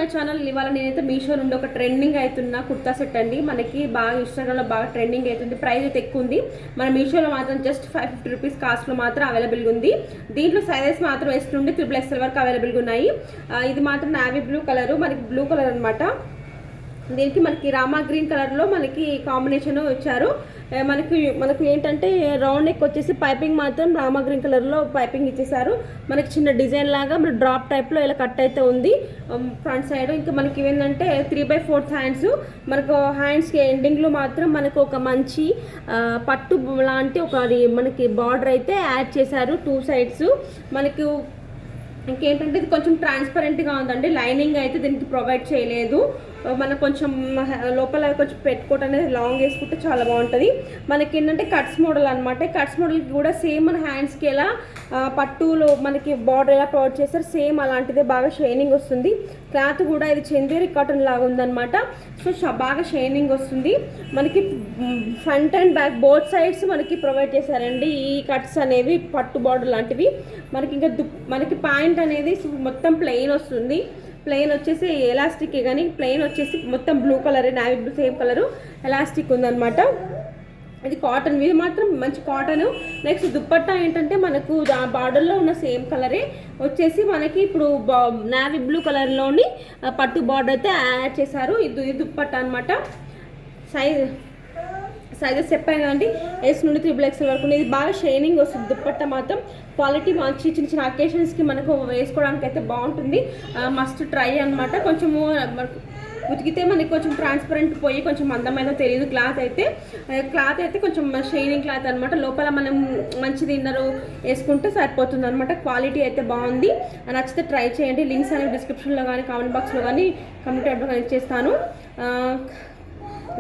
My channel. ఇవాళ నేనైతే మీషో నుండి ఒక ట్రెండింగ్ అవుతున్న కుర్తా సెట్ అండి. మనకి బాగా ఇన్స్టాగ్రామ్లో బాగా ట్రెండింగ్ అవుతుంది. ప్రైస్ అయితే ఎక్కువ ఉంది. మన మీషోలో మాత్రం జస్ట్ 550 రూపీస్ కాస్ట్లో మాత్రం అవైలబుల్గా ఉంది. దీంట్లో సైజెస్ మాత్రం ఎస్ నుండి XXL వరకు అవైలబుల్గా ఉన్నాయి. ఇది మాత్రం నావీ బ్లూ కలరు, మనకి బ్లూ కలర్ అనమాట. దీనికి మనకి రామా గ్రీన్ కలర్లో మనకి కాంబినేషన్ ఇచ్చారు. మనకు ఏంటంటే రౌండ్ నెక్ వచ్చేసి పైపింగ్ మాత్రం రామా గ్రీన్ కలర్లో పైపింగ్ ఇచ్చేసారు. మనకి చిన్న డిజైన్ లాగా మన డ్రాప్ టైప్లో ఇలా కట్ అయితే ఉంది ఫ్రంట్ సైడ్. ఇంకా మనకి ఏంటంటే 3/4 హ్యాండ్స్. మనకు హ్యాండ్స్కి ఎండింగ్లో మాత్రం మనకు ఒక మంచి పట్టు లాంటి మనకి బార్డర్ అయితే యాడ్ చేశారు 2 సైడ్స్. మనకు ఇంకేంటంటే ఇది కొంచెం ట్రాన్స్పరెంట్గా ఉందండి. లైనింగ్ అయితే దీనికి ప్రొవైడ్ చేయలేదు. మనకు కొంచెం లోపల కొంచెం పెట్టుకోవటం అనేది లాంగ్ వేసుకుంటే చాలా బాగుంటుంది. మనకి ఏంటంటే కట్స్ మోడల్ అనమాట. కట్స్ మోడల్కి కూడా సేమ్ మన హ్యాండ్స్కి ఎలా పట్టులో మనకి బార్డర్ ఎలా ప్రొవైడ్ చేస్తారు సేమ్ అలాంటిదే. బాగా షైనింగ్ వస్తుంది. క్లాత్ కూడా ఇది చందేరి కాటన్ లాగా ఉందన్నమాట. సో బాగా షైనింగ్ వస్తుంది. మనకి front and back both sides మనకి ప్రొవైడ్ చేశారండి ఈ కట్స్ అనేవి, పట్టు బార్డర్ లాంటివి. మనకి ఇంకా మనకి ప్యాంట్ అనేది మొత్తం ప్లెయిన్ వస్తుంది. ప్లెయిన్ వచ్చేసి ఎలాస్టిక్, కానీ ప్లెయిన్ వచ్చేసి మొత్తం blue colour, navy blue same colour elastic ఉందన్నమాట. ఇది కాటన్, ఇది మాత్రం మంచి కాటన్. నెక్స్ట్ దుప్పట్టా ఏంటంటే మనకు ఆ బార్డర్లో ఉన్న సేమ్ కలరే వచ్చేసి మనకి ఇప్పుడు నావీ బ్లూ కలర్లోని పట్టు బార్డర్ అయితే యాడ్ చేశారు. ఇది దుప్పట్టా అనమాట. సైజెస్ చెప్పాను కదండి, S నుండి XXL వరకు. ఇది బాగా షైనింగ్ వస్తుంది. దుప్పట్టా మాత్రం క్వాలిటీ మంచి చిన్న చిన్న అకేషన్స్కి మనకు వేసుకోవడానికి అయితే బాగుంటుంది. మస్ట్ ట్రై అనమాట. కొంచెము ఉతికితే మనకి కొంచెం ట్రాన్స్పరెంట్ పోయి కొంచెం అందమైనా తెలియదు. క్లాత్ అయితే కొంచెం షైనింగ్ క్లాత్ అనమాట. లోపల మనం మంచిది ఇన్నరు వేసుకుంటే సరిపోతుంది అనమాట. క్వాలిటీ అయితే బాగుంది. నచ్చితే ట్రై చేయండి. లింక్స్ అనేవి డిస్క్రిప్షన్లో కానీ కామెంట్ బాక్స్లో కానీ కమెంట్ ట్యాబ్లో కానీ ఇచ్చేస్తాను.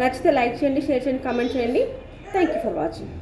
నచ్చితే లైక్ చేయండి, షేర్ చేయండి, కామెంట్ చేయండి. Thank you for watching.